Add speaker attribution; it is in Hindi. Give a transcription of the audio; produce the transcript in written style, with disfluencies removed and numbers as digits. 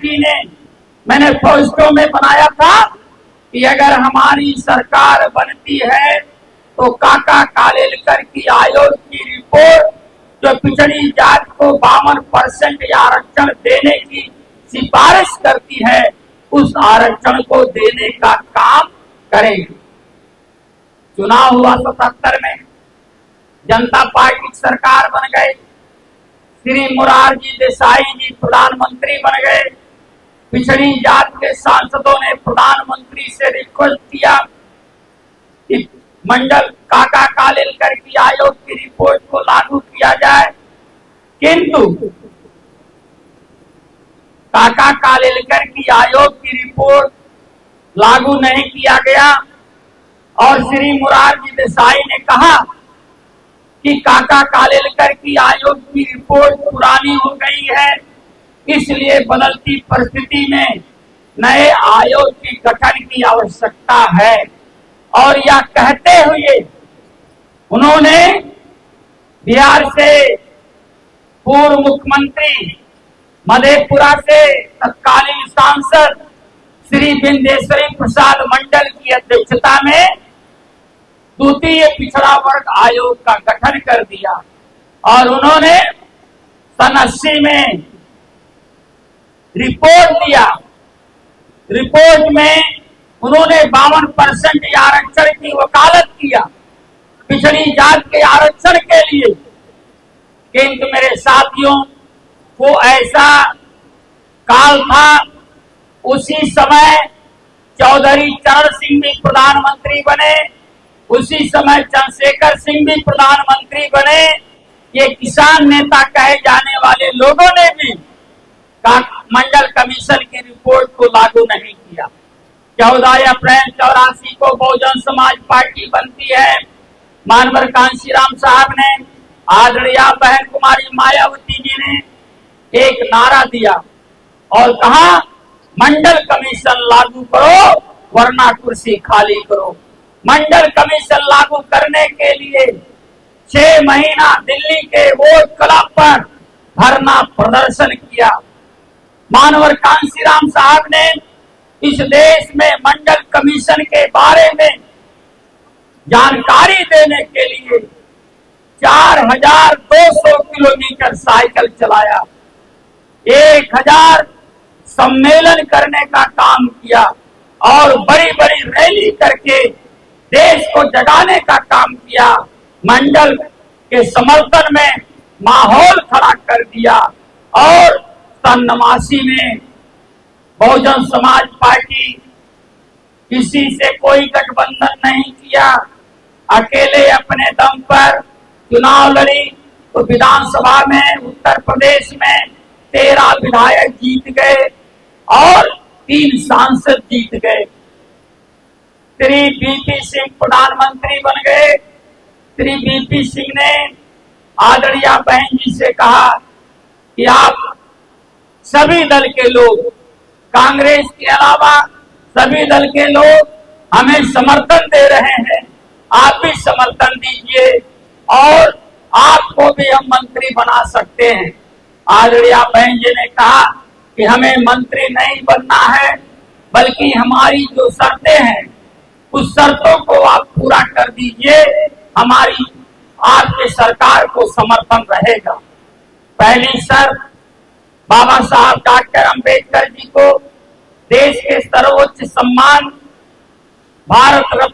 Speaker 1: ने मैनिफेस्टो में बनाया था कि अगर हमारी सरकार बनती है तो काका कालेलकर की आयोग की रिपोर्ट जो पिछड़ी जात को 52% आरक्षण देने की सिफारिश करती है उस आरक्षण को देने का काम करेंगे। चुनाव हुआ 77 में, जनता पार्टी की सरकार बन गई, श्री मोरारजी देसाई जी प्रधानमंत्री बन गए। पिछड़ी जात के सांसदों ने प्रधानमंत्री से रिक्वेस्ट किया कि मंडल काका कालेलकर की आयोग की रिपोर्ट को लागू किया जाए, किंतु काका कालेलकर की आयोग की रिपोर्ट लागू नहीं किया गया और श्री मोरारजी देसाई ने कहा कि काका कालेलकर की आयोग की रिपोर्ट पुरानी हो गई है, इसलिए बदलती परिस्थिति में नए आयोग के गठन की आवश्यकता है। और यह कहते हुए उन्होंने बिहार से पूर्व मुख्यमंत्री, मधेपुरा से तत्कालीन सांसद श्री बिंदेश्वरी प्रसाद मंडल की अध्यक्षता में द्वितीय पिछड़ा वर्ग आयोग का गठन कर दिया और उन्होंने सन 80 में रिपोर्ट दिया। रिपोर्ट में उन्होंने 52% आरक्षण की वकालत किया पिछड़ी जात के आरक्षण के लिए, किंतु मेरे साथियों वो ऐसा काल था, उसी समय चौधरी चरण सिंह भी प्रधानमंत्री बने, उसी समय चंद्रशेखर सिंह भी प्रधानमंत्री बने। ये किसान नेता कहे जाने वाले लोगों ने भी मंडल कमीशन की रिपोर्ट को लागू नहीं किया। 14 अप्रैल 84 को बहुजन समाज पार्टी बनती है। मानवर कांशीराम साहब ने, आदरणीय बहन कुमारी मायावती जी ने एक नारा दिया और कहा मंडल कमीशन लागू करो वरना कुर्सी खाली करो। मंडल कमीशन लागू करने के लिए 6 महीना दिल्ली के वोट क्लब पर धरना प्रदर्शन किया। मानवर कांशीराम साहब ने इस देश में मंडल कमीशन के बारे में जानकारी देने के लिए 4200 किलोमीटर साइकिल चलाया, 1000 सम्मेलन करने का काम किया और बड़ी बड़ी रैली करके देश को जगाने का काम किया। मंडल के समर्थन में माहौल खड़ा कर दिया और सन 89 में बहुजन समाज पार्टी किसी से कोई गठबंधन नहीं किया, अकेले अपने दम पर चुनाव लड़ी तो विधानसभा में उत्तर प्रदेश में 13 विधायक जीत गए और 3 सांसद जीत गए। श्री बीपी सिंह प्रधानमंत्री बन गए। श्री बीपी सिंह ने आदरणीय बहन जी से कहा कि आप सभी दल के लोग, कांग्रेस के अलावा सभी दल के लोग हमें समर्थन दे रहे हैं, आप भी समर्थन दीजिए और आपको भी हम मंत्री बना सकते हैं। आदरणीय बहन जी ने कहा कि हमें मंत्री नहीं बनना है, बल्कि हमारी जो शर्तें हैं उस शर्तों को आप पूरा कर दीजिए, हमारी आपके सरकार को समर्थन रहेगा। पहली शर्त, बाबा साहब डॉक्टर अंबेडकर जी को देश के सर्वोच्च सम्मान भारत रत्न